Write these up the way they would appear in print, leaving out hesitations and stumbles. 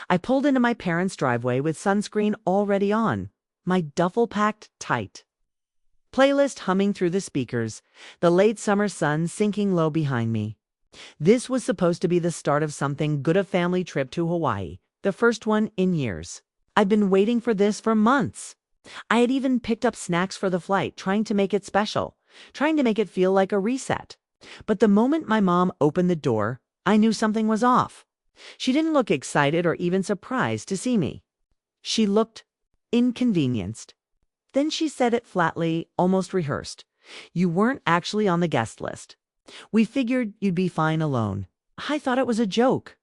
I pulled into my parents' driveway with sunscreen already on, my duffel packed tight. Playlist humming through the speakers, the late summer sun sinking low behind me. This was supposed to be the start of something good, a family trip to Hawaii, the first one in years. I'd been waiting for this for months. I had even picked up snacks for the flight, trying to make it special, trying to make it feel like a reset. But the moment my mom opened the door, I knew something was off. She didn't look excited or even surprised to see me. She looked inconvenienced. Then she said it flatly, almost rehearsed. "You weren't actually on the guest list. We figured you'd be fine alone." I thought it was a joke.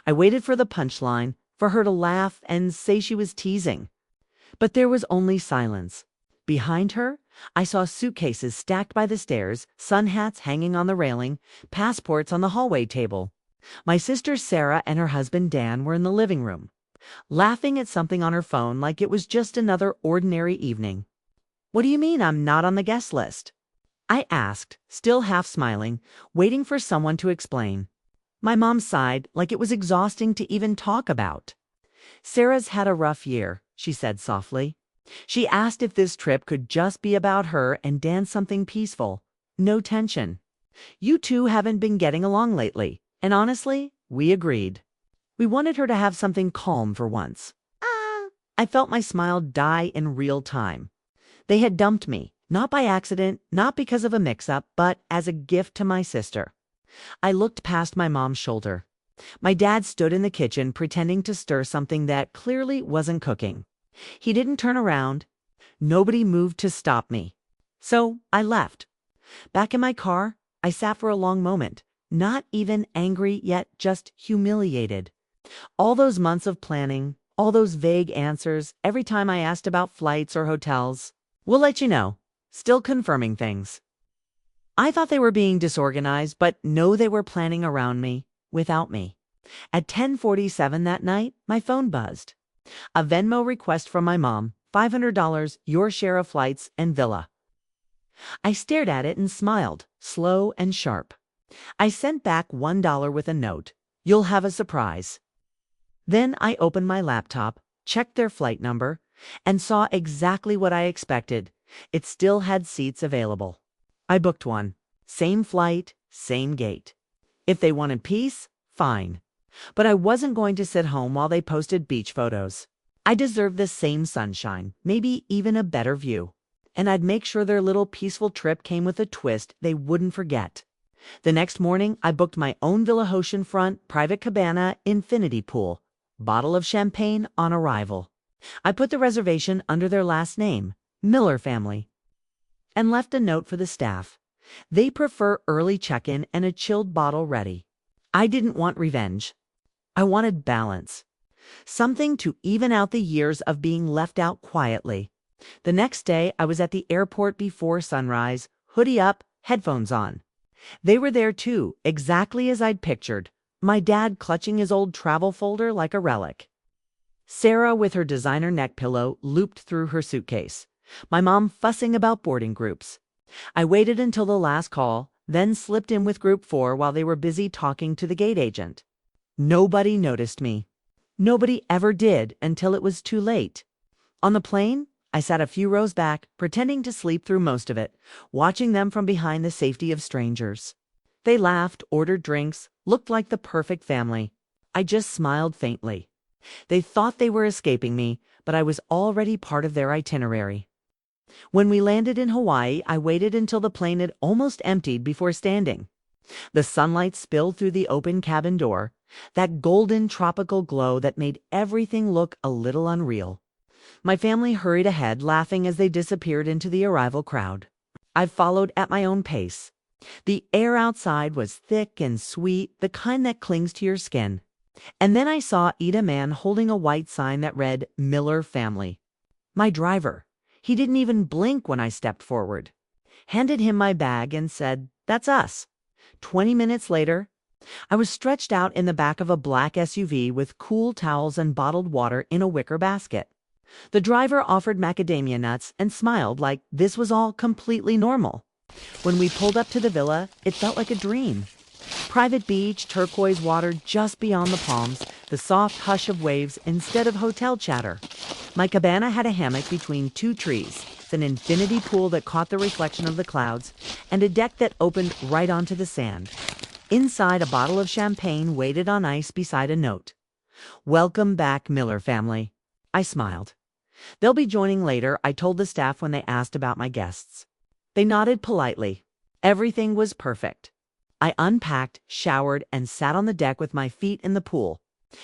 I waited for the punchline, for her to laugh and say she was teasing. But there was only silence. Behind her, I saw suitcases stacked by the stairs, sun hats hanging on the railing, passports on the hallway table. My sister Sarah and her husband Dan were in the living room, laughing at something on her phone like it was just another ordinary evening. "What do you mean I'm not on the guest list?" I asked, still half smiling, waiting for someone to explain. My mom sighed, like it was exhausting to even talk about. "Sarah's had a rough year," she said softly. She asked if this trip could just be about her and Dan, something peaceful. No tension. "You two haven't been getting along lately." And honestly, we agreed. We wanted her to have something calm for once. I felt my smile die in real time. They had dumped me, not by accident, not because of a mix-up, but as a gift to my sister. I looked past my mom's shoulder. My dad stood in the kitchen pretending to stir something that clearly wasn't cooking. He didn't turn around. Nobody moved to stop me. So I left. Back in my car, I sat for a long moment, not even angry, yet just humiliated. All those months of planning, all those vague answers every time I asked about flights or hotels. "We'll let you know." Still confirming things. I thought they were being disorganized, but no, they were planning around me, without me. At 10:47 that night, my phone buzzed. A Venmo request from my mom, $500, your share of flights and villa. I stared at it and smiled, slow and sharp. I sent back $1 with a note. "You'll have a surprise." Then I opened my laptop, checked their flight number, and saw exactly what I expected. It still had seats available. I booked one. Same flight, same gate. If they wanted peace, fine. But I wasn't going to sit home while they posted beach photos. I deserved the same sunshine, maybe even a better view. And I'd make sure their little peaceful trip came with a twist they wouldn't forget. The next morning, I booked my own villa, oceanfront, private cabana, infinity pool, bottle of champagne on arrival. I put the reservation under their last name, Miller family, and left a note for the staff. They prefer early check-in and a chilled bottle ready. I didn't want revenge. I wanted balance. Something to even out the years of being left out quietly. The next day, I was at the airport before sunrise, hoodie up, headphones on. They were there too, exactly as I'd pictured, my dad clutching his old travel folder like a relic. Sarah with her designer neck pillow looped through her suitcase. My mom fussing about boarding groups. I waited until the last call, then slipped in with group 4 while they were busy talking to the gate agent. Nobody noticed me. Nobody ever did until it was too late. On the plane, I sat a few rows back, pretending to sleep through most of it, watching them from behind the safety of strangers. They laughed, ordered drinks, looked like the perfect family. I just smiled faintly. They thought they were escaping me, but I was already part of their itinerary. When we landed in Hawaii, I waited until the plane had almost emptied before standing. The sunlight spilled through the open cabin door, that golden tropical glow that made everything look a little unreal. My family hurried ahead, laughing as they disappeared into the arrival crowd. I followed at my own pace. The air outside was thick and sweet, the kind that clings to your skin. And then I saw a man holding a white sign that read Miller Family. My driver. He didn't even blink when I stepped forward. Handed him my bag and said, "That's us." 20 minutes later, I was stretched out in the back of a black SUV with cool towels and bottled water in a wicker basket. The driver offered macadamia nuts and smiled like this was all completely normal. When we pulled up to the villa, it felt like a dream. Private beach, turquoise water just beyond the palms, the soft hush of waves instead of hotel chatter. My cabana had a hammock between two trees, an infinity pool that caught the reflection of the clouds, and a deck that opened right onto the sand. Inside, a bottle of champagne waited on ice beside a note. "Welcome back, Miller family." I smiled. "They'll be joining later," I told the staff when they asked about my guests. They nodded politely. Everything was perfect. I unpacked, showered, and sat on the deck with my feet in the pool.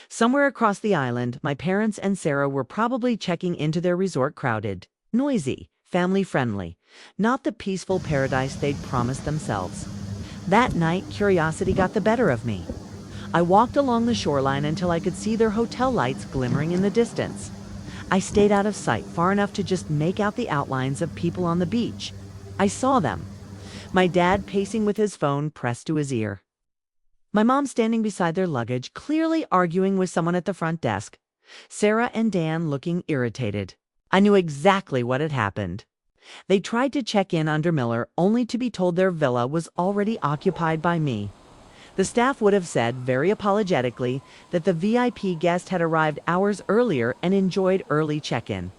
Somewhere across the island, my parents and Sarah were probably checking into their resort, crowded, noisy, family-friendly, not the peaceful paradise they'd promised themselves. That night, curiosity got the better of me. I walked along the shoreline until I could see their hotel lights glimmering in the distance. I stayed out of sight far enough to just make out the outlines of people on the beach. I saw them. My dad pacing with his phone pressed to his ear. My mom standing beside their luggage, clearly arguing with someone at the front desk. Sarah and Dan looking irritated. I knew exactly what had happened. They tried to check in under Miller, only to be told their villa was already occupied by me. The staff would have said, very apologetically, that the VIP guest had arrived hours earlier and enjoyed early check-in.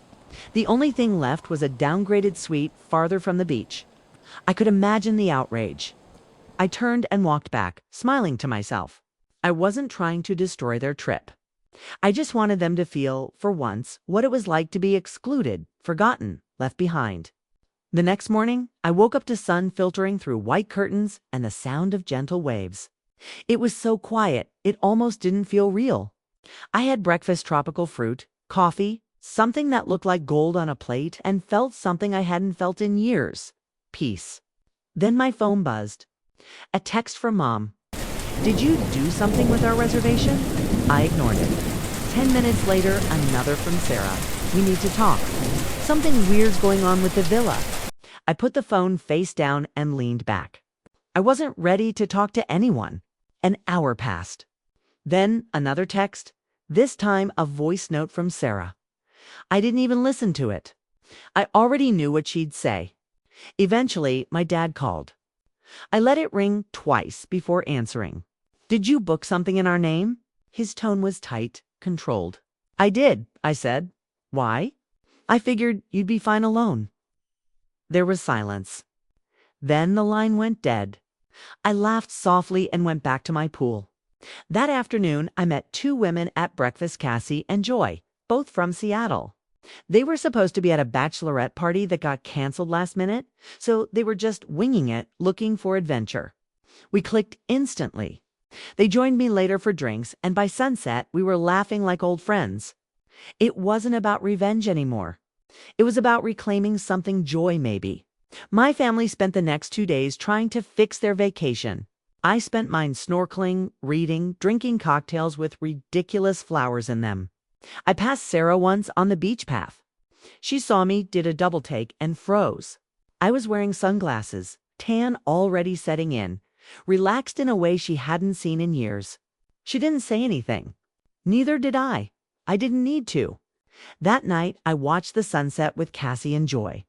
The only thing left was a downgraded suite farther from the beach. I could imagine the outrage. I turned and walked back, smiling to myself. I wasn't trying to destroy their trip. I just wanted them to feel, for once, what it was like to be excluded, forgotten, left behind. The next morning, I woke up to sun filtering through white curtains and the sound of gentle waves. It was so quiet, it almost didn't feel real. I had breakfast, tropical fruit, coffee, something that looked like gold on a plate, and felt something I hadn't felt in years. Peace. Then my phone buzzed. A text from Mom. "Did you do something with our reservation?" I ignored it. 10 minutes later, another from Sarah. "We need to talk. Something weird's going on with the villa." I put the phone face down and leaned back. I wasn't ready to talk to anyone. An hour passed. Then another text, this time a voice note from Sarah. I didn't even listen to it. I already knew what she'd say. Eventually, my dad called. I let it ring twice before answering. "Did you book something in our name?" His tone was tight, controlled. "I did," I said. "Why?" "I figured you'd be fine alone." There was silence. Then the line went dead. I laughed softly and went back to my pool. That afternoon, I met two women at breakfast, Cassie and Joy, both from Seattle. They were supposed to be at a bachelorette party that got canceled last minute, so they were just winging it, looking for adventure. We clicked instantly. They joined me later for drinks, and by sunset, we were laughing like old friends. It wasn't about revenge anymore. It was about reclaiming something, joy maybe. My family spent the next 2 days trying to fix their vacation. I spent mine snorkeling, reading, drinking cocktails with ridiculous flowers in them. I passed Sarah once on the beach path. She saw me, did a double take, and froze. I was wearing sunglasses, tan already setting in, relaxed in a way she hadn't seen in years. She didn't say anything. Neither did I. I didn't need to. That night, I watched the sunset with Cassie and Joy.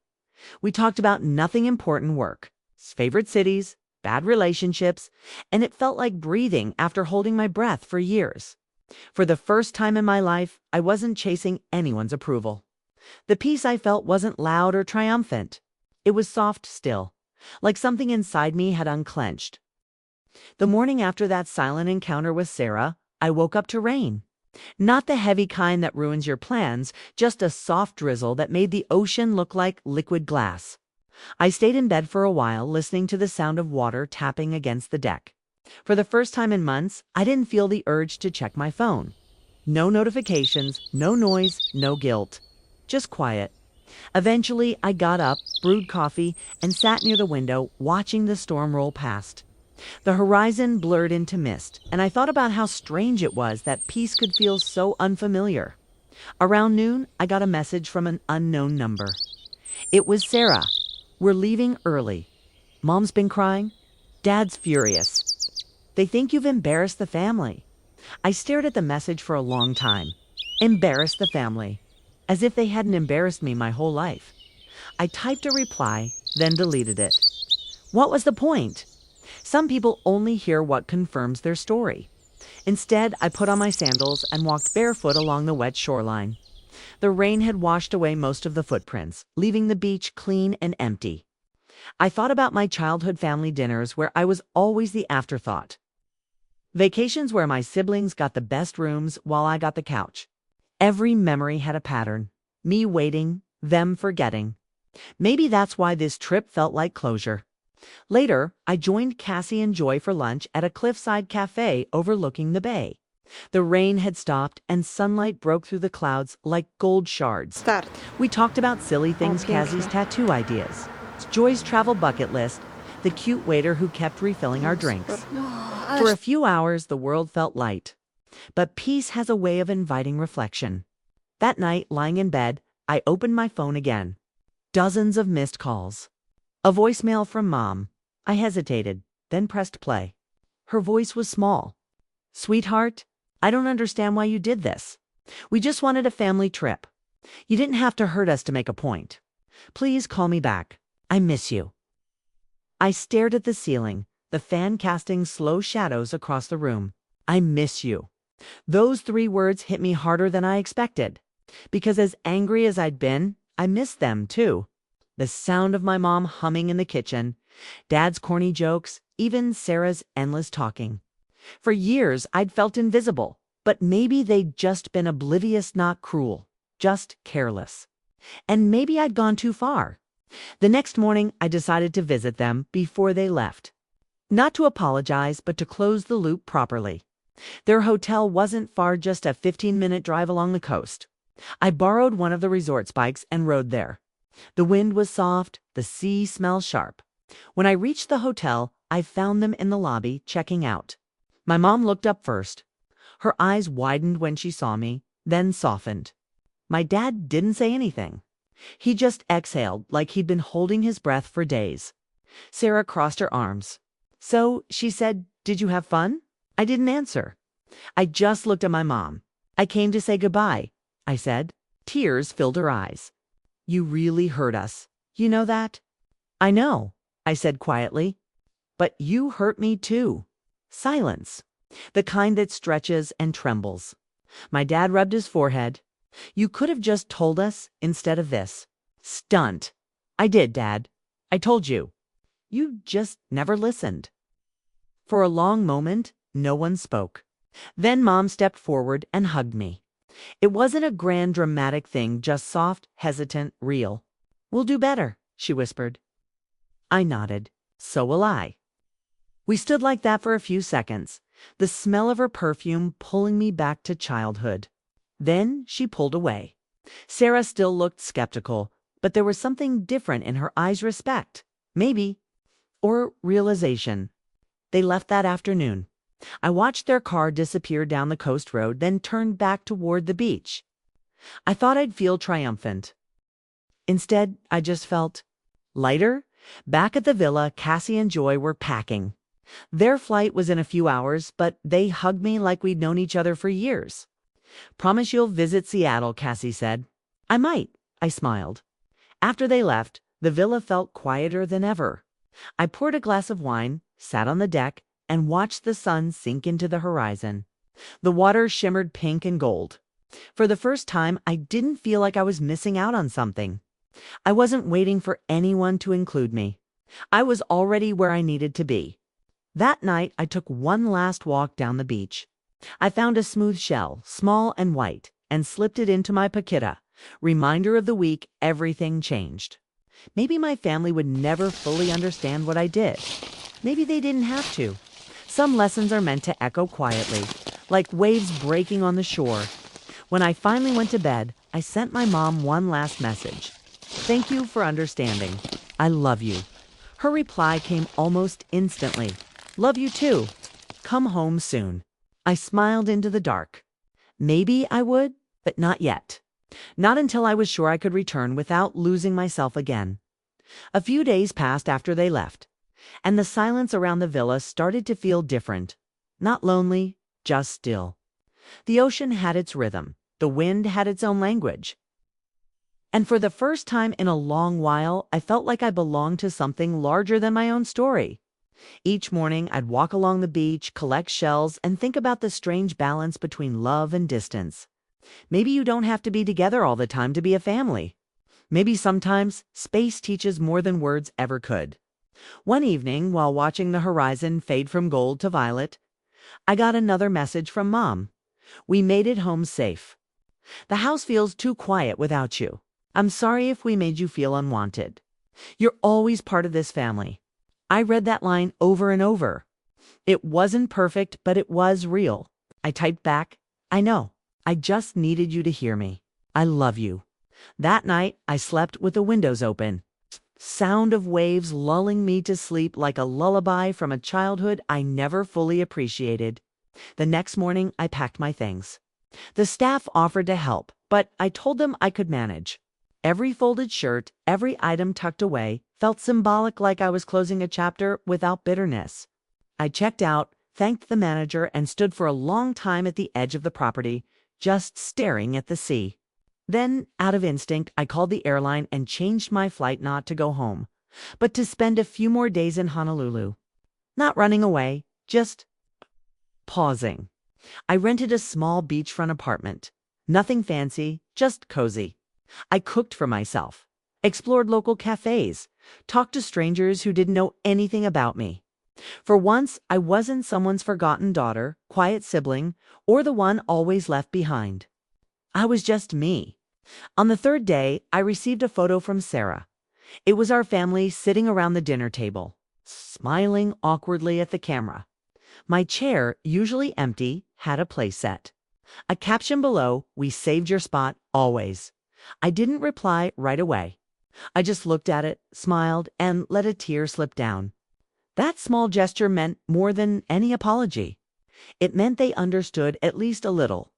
We talked about nothing important: work, favorite cities, bad relationships, and it felt like breathing after holding my breath for years. For the first time in my life, I wasn't chasing anyone's approval. The peace I felt wasn't loud or triumphant. It was soft still, like something inside me had unclenched. The morning after that silent encounter with Sarah, I woke up to rain. Not the heavy kind that ruins your plans, just a soft drizzle that made the ocean look like liquid glass. I stayed in bed for a while, listening to the sound of water tapping against the deck. For the first time in months, I didn't feel the urge to check my phone. No notifications, no noise, no guilt. Just quiet. Eventually, I got up, brewed coffee, and sat near the window, watching the storm roll past. The horizon blurred into mist, and I thought about how strange it was that peace could feel so unfamiliar. Around noon, I got a message from an unknown number. It was Sarah. "We're leaving early. Mom's been crying. Dad's furious. They think you've embarrassed the family." I stared at the message for a long time. Embarrassed the family. As if they hadn't embarrassed me my whole life. I typed a reply, then deleted it. What was the point? Some people only hear what confirms their story. Instead, I put on my sandals and walked barefoot along the wet shoreline. The rain had washed away most of the footprints, leaving the beach clean and empty. I thought about my childhood family dinners where I was always the afterthought. Vacations where my siblings got the best rooms while I got the couch. Every memory had a pattern. Me waiting, them forgetting. Maybe that's why this trip felt like closure. Later, I joined Cassie and Joy for lunch at a cliffside cafe overlooking the bay. The rain had stopped and sunlight broke through the clouds like gold shards. Start. We talked about silly things, Cassie's tattoo ideas, Joy's travel bucket list, the cute waiter who kept refilling our drinks. For a few hours, the world felt light. But peace has a way of inviting reflection. That night, lying in bed, I opened my phone again. Dozens of missed calls. A voicemail from Mom. I hesitated, then pressed play. Her voice was small. "Sweetheart, I don't understand why you did this. We just wanted a family trip. You didn't have to hurt us to make a point. Please call me back. I miss you." I stared at the ceiling, the fan casting slow shadows across the room. I miss you. Those 3 words hit me harder than I expected. Because as angry as I'd been, I missed them too. The sound of my mom humming in the kitchen, Dad's corny jokes, even Sarah's endless talking. For years, I'd felt invisible, but maybe they'd just been oblivious, not cruel, just careless. And maybe I'd gone too far. The next morning, I decided to visit them before they left. Not to apologize, but to close the loop properly. Their hotel wasn't far, just a 15-minute drive along the coast. I borrowed one of the resort's bikes and rode there. The wind was soft, the sea smelled sharp. When I reached the hotel, I found them in the lobby, checking out. My mom looked up first. Her eyes widened when she saw me, then softened. My dad didn't say anything. He just exhaled like he'd been holding his breath for days. Sarah crossed her arms. "So," she said, "did you have fun?" I didn't answer. I just looked at my mom. "I came to say goodbye," I said. Tears filled her eyes. "You really hurt us. You know that?" "I know," I said quietly. "But you hurt me too." Silence. The kind that stretches and trembles. My dad rubbed his forehead. "You could have just told us instead of this. Stunt." "I did, Dad. I told you. You just never listened." For a long moment, no one spoke. Then Mom stepped forward and hugged me. It wasn't a grand dramatic thing, just soft, hesitant, real. "We'll do better," she whispered. I nodded. "So will I." We stood like that for a few seconds, the smell of her perfume pulling me back to childhood. Then she pulled away. Sarah still looked skeptical, but there was something different in her eyes, respect, maybe, or realization. They left that afternoon. I watched their car disappear down the coast road, then turned back toward the beach. I thought I'd feel triumphant. Instead, I just felt lighter. Back at the villa, Cassie and Joy were packing. Their flight was in a few hours, but they hugged me like we'd known each other for years. "Promise you'll visit Seattle," Cassie said. "I might," I smiled. After they left, the villa felt quieter than ever. I poured a glass of wine, sat on the deck, and watched the sun sink into the horizon. The water shimmered pink and gold. For the first time, I didn't feel like I was missing out on something. I wasn't waiting for anyone to include me. I was already where I needed to be. That night, I took one last walk down the beach. I found a smooth shell, small and white, and slipped it into my paquita. Reminder of the week everything changed. Maybe my family would never fully understand what I did. Maybe they didn't have to. Some lessons are meant to echo quietly, like waves breaking on the shore. When I finally went to bed, I sent my mom one last message. "Thank you for understanding. I love you." Her reply came almost instantly. "Love you too. Come home soon." I smiled into the dark. Maybe I would, but not yet. Not until I was sure I could return without losing myself again. A few days passed after they left, and the silence around the villa started to feel different. Not lonely, just still. The ocean had its rhythm. The wind had its own language. And for the first time in a long while, I felt like I belonged to something larger than my own story. Each morning, I'd walk along the beach, collect shells, and think about the strange balance between love and distance. Maybe you don't have to be together all the time to be a family. Maybe sometimes space teaches more than words ever could. One evening, while watching the horizon fade from gold to violet, I got another message from Mom. We made it home safe. The house feels too quiet without you. I'm sorry if we made you feel unwanted. You're always part of this family. I read that line over and over. It wasn't perfect, but it was real. I typed back, I know. I just needed you to hear me. I love you. That night, I slept with the windows open. Sound of waves lulling me to sleep like a lullaby from a childhood I never fully appreciated. The next morning, I packed my things. The staff offered to help, but I told them I could manage. Every folded shirt, every item tucked away, felt symbolic, like I was closing a chapter without bitterness. I checked out, thanked the manager, and stood for a long time at the edge of the property, just staring at the sea. Then, out of instinct, I called the airline and changed my flight, not to go home, but to spend a few more days in Honolulu. Not running away, just pausing. I rented a small beachfront apartment. Nothing fancy, just cozy. I cooked for myself, explored local cafes, talked to strangers who didn't know anything about me. For once, I wasn't someone's forgotten daughter, quiet sibling, or the one always left behind. I was just me. On the third day, I received a photo from Sarah. It was our family sitting around the dinner table, smiling awkwardly at the camera. My chair, usually empty, had a place set. A caption below, "We saved your spot, always." I didn't reply right away. I just looked at it, smiled, and let a tear slip down. That small gesture meant more than any apology. It meant they understood at least a little.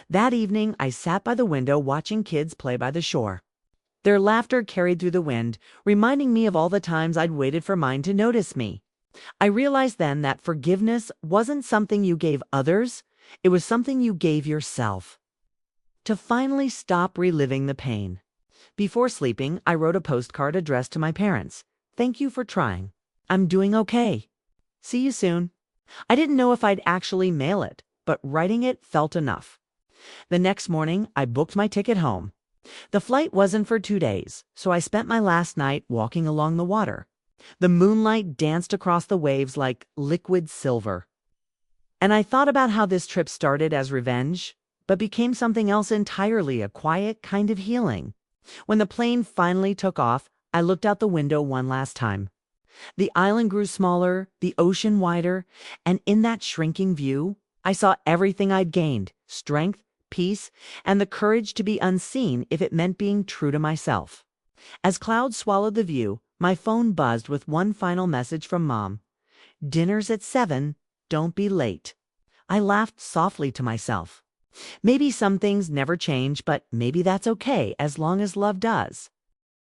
That evening, I sat by the window watching kids play by the shore. Their laughter carried through the wind, reminding me of all the times I'd waited for mine to notice me. I realized then that forgiveness wasn't something you gave others, it was something you gave yourself. To finally stop reliving the pain. Before sleeping, I wrote a postcard addressed to my parents. Thank you for trying. I'm doing okay. See you soon. I didn't know if I'd actually mail it, but writing it felt enough. The next morning, I booked my ticket home. The flight wasn't for 2 days, so I spent my last night walking along the water. The moonlight danced across the waves like liquid silver. And I thought about how this trip started as revenge, but became something else entirely, a quiet kind of healing. When the plane finally took off, I looked out the window one last time. The island grew smaller, the ocean wider, and in that shrinking view, I saw everything I'd gained: strength, peace, and the courage to be unseen if it meant being true to myself. As clouds swallowed the view, my phone buzzed with one final message from Mom. "Dinner's at 7, don't be late." I laughed softly to myself. Maybe some things never change, but maybe that's okay as long as love does.